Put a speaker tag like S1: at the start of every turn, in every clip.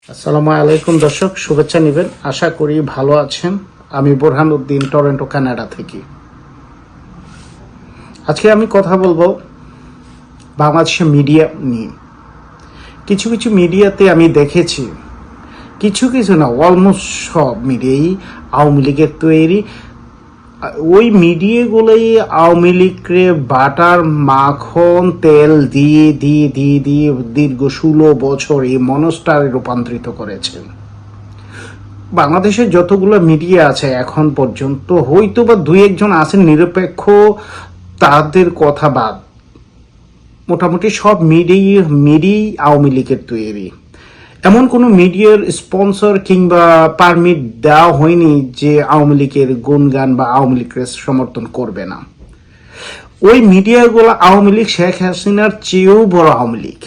S1: আসসালামু আলাইকুম দর্শক, শুভেচ্ছা নেবেন। আশা করি ভালো আছেন। আমি বোরহান উদ্দিন, টরন্টো, কানাডা থেকে। আজকে আমি কথা বলবো বাংলাদেশের মিডিয়া নিয়ে। কিছু কিছু মিডিয়াতে আমি দেখেছি, কিছু কিছু না, অলমোস্ট সব মিডিয়াই আওয়ামী লীগের তৈরি। ওই মিডিয়াগুলোই আওয়ামী লীগকে বাটার মাখন তেল দিয়ে দিয়ে দিয়ে দিয়ে দীর্ঘ 16 বছর এই মনস্টারে রূপান্তরিত করেছেন। বাংলাদেশের যতগুলো মিডিয়া আছে এখন পর্যন্ত, হয়তো বা দুই একজন আছেন নিরপেক্ষ, তাদের কথা বাদ, মোটামুটি সব মিডিয়াই আওয়ামী লীগের তৈরি। এমন কোনো মিডিয়ার স্পন্সর কিংবা পারমিট দেওয়া হয়নি যে আওয়ামী লীগের গুণগান বা আওয়ামী লীগের সমর্থন করবে না। ওই মিডিয়াগুলো আওয়ামী লীগ, শেখ হাসিনার চেয়েও বড় আওয়ামী লীগ।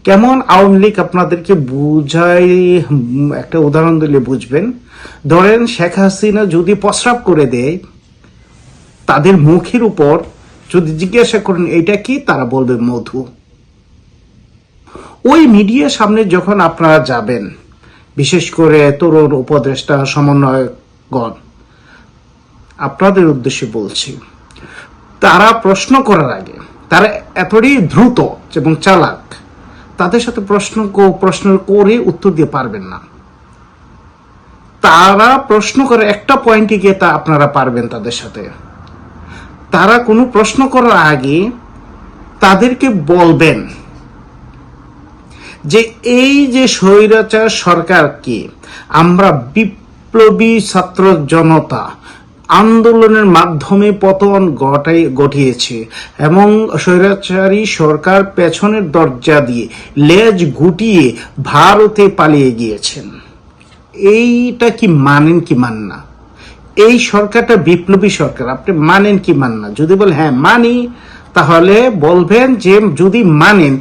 S1: কেমন আওয়ামী লীগ আপনাদেরকে বুঝাই, একটা উদাহরণ দিলে বুঝবেন। ধরেন শেখ হাসিনা যদি প্রস্রাব করে দেয়, তাদের মুখের উপর যদি জিজ্ঞাসা করেন এটা কি, তারা বলবে মধু। ওই মিডিয়ার সামনে যখন আপনারা যাবেন, বিশেষ করে তরুণ উপদেষ্টা সমন্বয়কগণ, আপনাদের উদ্দেশ্যে বলছি, তারা প্রশ্ন করার আগে, তারা এতটাই দ্রুত এবং চালাক, তাদের সাথে প্রশ্ন করে উত্তর দিয়ে পারবেন না। তারা প্রশ্ন করে একটা পয়েন্টে গিয়ে তা আপনারা পারবেন তাদের সাথে। তারা কোনো প্রশ্ন করার আগে তাদেরকে বলবেন যে এই যে স্বৈরাচার সরকারকে আমরা বিপ্লবী ছাত্র জনতা আন্দোলনের মাধ্যমে পতন ঘটিয়েছে এবং স্বৈরাচারী সরকার পেছনের দরজা দিয়ে লেজ গুটিয়ে ভারতে পালিয়ে গিয়েছেন। এইটা কি মানেন কি মান না? এই সরকারটা বিপ্লবী সরকার, আপনি মানেন কি মান না? যদি বলেন হ্যাঁ মানি, তাহলে বলবেন যে যদি মানেন,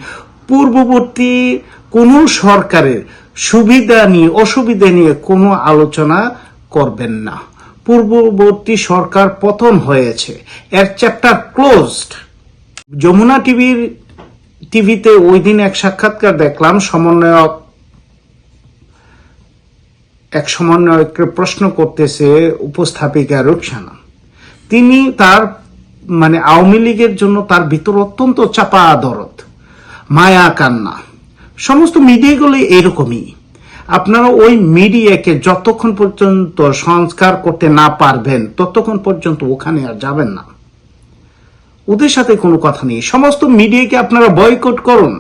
S1: পূর্ববর্তী কোনো সরকারের সুবিধা নিয়ে অসুবিধা নিয়ে কোনো আলোচনা করবেন না। পূর্ববর্তী সরকার পতন হয়েছে, এর চ্যাপ্টার ক্লোজড। যমুনা টিভিতে ওই দিন এক সাক্ষাৎকার দেখলাম, সমন্বয়ককে প্রশ্ন করতেছে উপস্থাপিকা রুকসানা। তিনি তার আওয়ামী লীগের জন্য তার ভিতর অত্যন্ত চাপা দরদ, মায়া কান্না। সমস্ত মিডিয়াগুলো এরকমই। আপনারা ওই মিডিয়াকে যতক্ষণ পর্যন্ত সংস্কার করতে না পারবেন, ততক্ষণ পর্যন্ত ওখানে আর যাবেন না। ওদের সাথে কোনো কথা নেই। সমস্ত মিডিয়াকে আপনারা বয়কট করুন।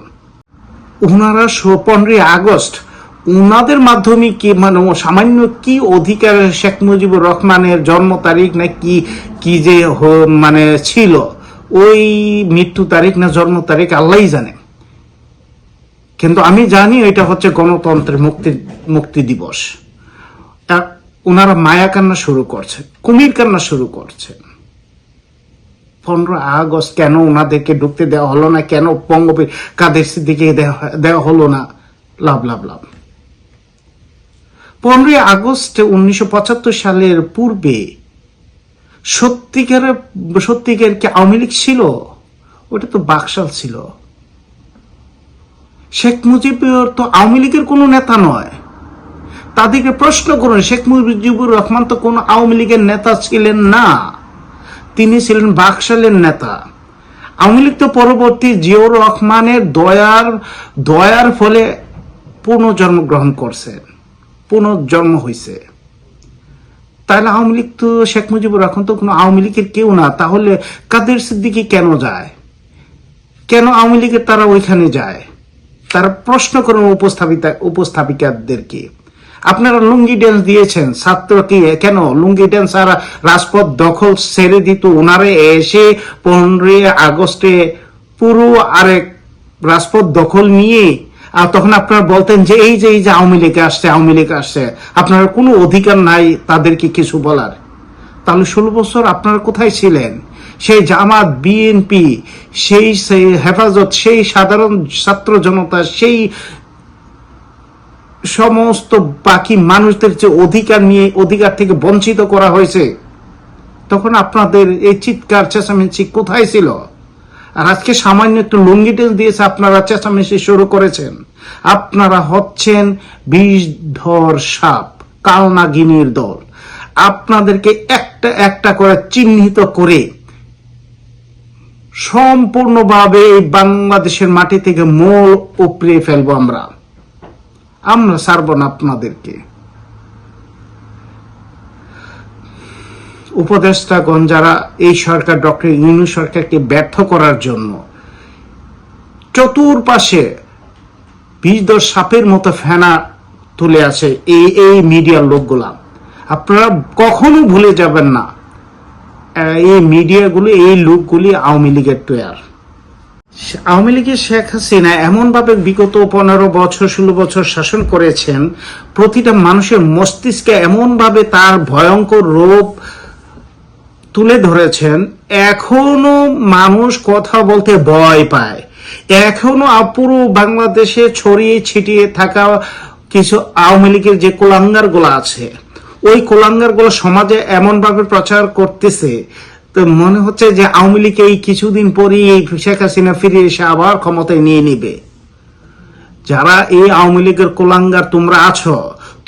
S1: ওনারা 15 আগস্ট উনাদের মাধ্যমে কি সামান্য কি অধিকার, শেখ মুজিবুর রহমানের জন্ম তারিখ না কি যে ছিল, ওই মৃত্যু তারিখ না জন্ম তারিখ আল্লাহই জানে। কিন্তু আমি জানি এটা হচ্ছে গণতন্ত্রের মুক্তি দিবস। ওনারা মায়া কান্না শুরু করছে, কুমির কান্না শুরু করছে। 15 আগস্ট কেন ওনাদেরকে ঢুকতে দেওয়া হলো না, কেন বঙ্গবীর কাদের সিদ্দিকীকে দেওয়া হলো না? লাভ লাভ লাভ। 15 আগস্ট 1975 সালের পূর্বে সত্যিকার কি আওয়ামী লীগ ছিল? ওটা তো বাকশাল ছিল। শেখ মুজিবুর তো আওয়ামী লীগের কোনো নেতা নয়। তাদেরকে প্রশ্ন করুন, শেখ মুজিবুর রহমান তো কোনো আওয়ামী লীগের নেতা ছিলেন না, তিনি ছিলেন বাকশালের নেতা। আওয়ামী লীগ তো পরবর্তী জিয়াউর রহমানের দয়ার ফলে পুনর্জন্ম হয়েছে। তাহলে আওয়ামী লীগ তো, শেখ মুজিবুর রহমান তো কোনো আওয়ামী লীগের কেউ না। তাহলে কাদের সিদ্দিকী কেন যায়? কেন আওয়ামী লীগের তারা ওইখানে যায়? তারা প্রশ্ন করেন উপস্থাপিকাদেরকে। আপনারা লুঙ্গি ড্যান্স দিয়েছেন, ছাত্রকে কেন লুঙ্গি ড্যান্স আর রাজপথ দখল ছেড়ে দিত? ওনারে এসে 15 আগস্টে পুরো আরেক রাজপথ দখল নিয়ে, আর তখন আপনারা বলতেন যে এই যে আওয়ামী লীগ আসছে, আপনার কোনো অধিকার নাই তাদেরকে কিছু বলার। তাহলে 16 বছর আপনারা কোথায় ছিলেন? সেই জামাত, বিএনপি, সেই হেফাজত, সেই সাধারণ ছাত্র জনতা, সেই সমস্ত বাকি মানুষদের যে অধিকার থেকে বঞ্চিত করা হয়েছে, তখন আপনাদের এই চিৎকার চেঁচামেচি কোথায় ছিল? আর আজকে সামান্য একটু লুঙ্গি টেল দিয়েছে আপনারা চেঁচামেচি শুরু করেছেন। আপনারা হচ্ছেন বিষধর সাপ, কালনাগিনীর দল। আপনাদেরকে একটা একটা করে চিহ্নিত করে সম্পূর্ণভাবে এই বাংলাদেশের মাটি থেকে মূল উপড়ে ফেলবো আমরা ছাড়ব না আপনাদেরকে। উপদেষ্টাগণ যারা এই সরকার ডক্টর ইউনূস সরকারকে ব্যর্থ করার জন্য চতুর্পাশে বিষধর সাপের মতো ফেনা তুলে আছে এই মিডিয়ার লোকগুলা, আপনারা কখনো ভুলে যাবেন না এই মিডিয়াগুলি, এই লোকগুলি আওয়ামী লীগের তৈয়ার। আওয়ামী লীগের শেখ হাসিনা এমন ভাবে বিগত 15 বছর 16 বছর শাসন করেছেন, প্রতিটা মানুষের মস্তিষ্কে এমন ভাবে তার ভয়ঙ্কর রূপ তুলে ধরেছেন, এখনো মানুষ কথা বলতে ভয় পায়। এখনো পুরো বাংলাদেশে ছড়িয়ে ছিটিয়ে থাকা কিছু আওয়ামী লীগের যে কুলাঙ্গার গুলো আছে, ওই কুলাঙ্গার গুলো সমাজে এমন ভাবে প্রচার করতেছে, তো মনে হচ্ছে যে আওয়ামী লীগ এই কিছুদিন পরেই শেখ হাসিনা ফিরে এসে আবার ক্ষমতায় নিয়ে নিবে। যারা এই আওয়ামী লীগের কুলাঙ্গার তোমরা আছো,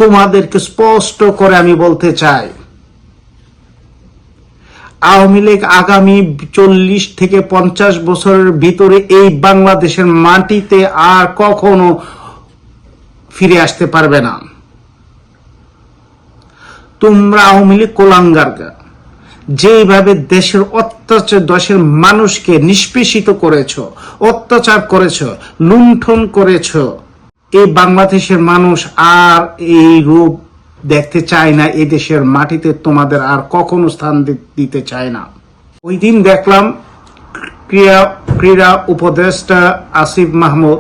S1: তোমাদেরকে স্পষ্ট করে আমি বলতে চাই, আওয়ামী লীগ আগামী 40 থেকে 50 বছরের ভিতরে এই বাংলাদেশের মাটিতে আর কখনো ফিরে আসতে পারবে না। তোমরা আওয়ামী লীগ কুলাঙ্গার, যেভাবে দেশের অত্যাচার, দেশের মানুষকে নিষ্পেষিত করেছ, অত্যাচার করেছ, লুণ্ঠন করেছ, এই বাংলাদেশের মানুষ আর এই রূপ দেখতে চায় না। এই দেশের মাটিতে তোমাদের আর কখনো স্থান দিতে চায় না। ওই দিন দেখলাম ক্রীড়া উপদেষ্টা আসিফ মাহমুদ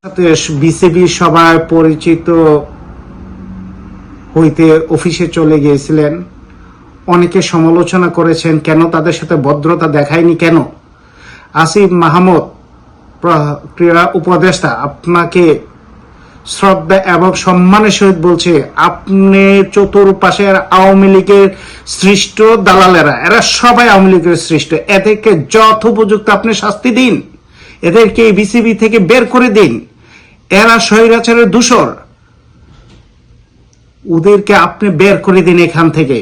S1: সাথে বিসিবি সভায় পরিচিত হইতে অফিসে চলে গিয়েছিলেন। অনেকে সমালোচনা করেছেন, কেন তাদের সাথে ভদ্রতা দেখায়নি কেন? আসিফ মাহমুদ ক্রীড়া উপদেষ্টা আপনাকে শ্রদ্ধা এবং সম্মানের সহিত বলছে, আপনি চতুর্পাশের আওয়ামী লীগের সৃষ্ট দালালেরা, এরা সবাই আওয়ামী লীগের সৃষ্ট, এদেরকে যথোপযুক্ত আপনি শাস্তি দিন, এদেরকে বিসিবি থেকে বের করে দিন। এরা স্বৈরাচারের দূষর, ওদেরকে আপনি বের করে দিন এখান থেকে।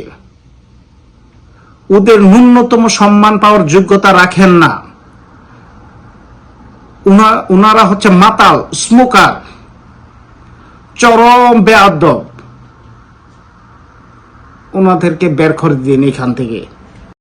S1: ওদের ন্যূনতম সম্মান পাওয়ার যোগ্যতা রাখেন না। ওনারা হচ্ছে মাতাল, স্মোকার, চরম বেয়াদব। ওনাদেরকে বের করে দিন এখান থেকে।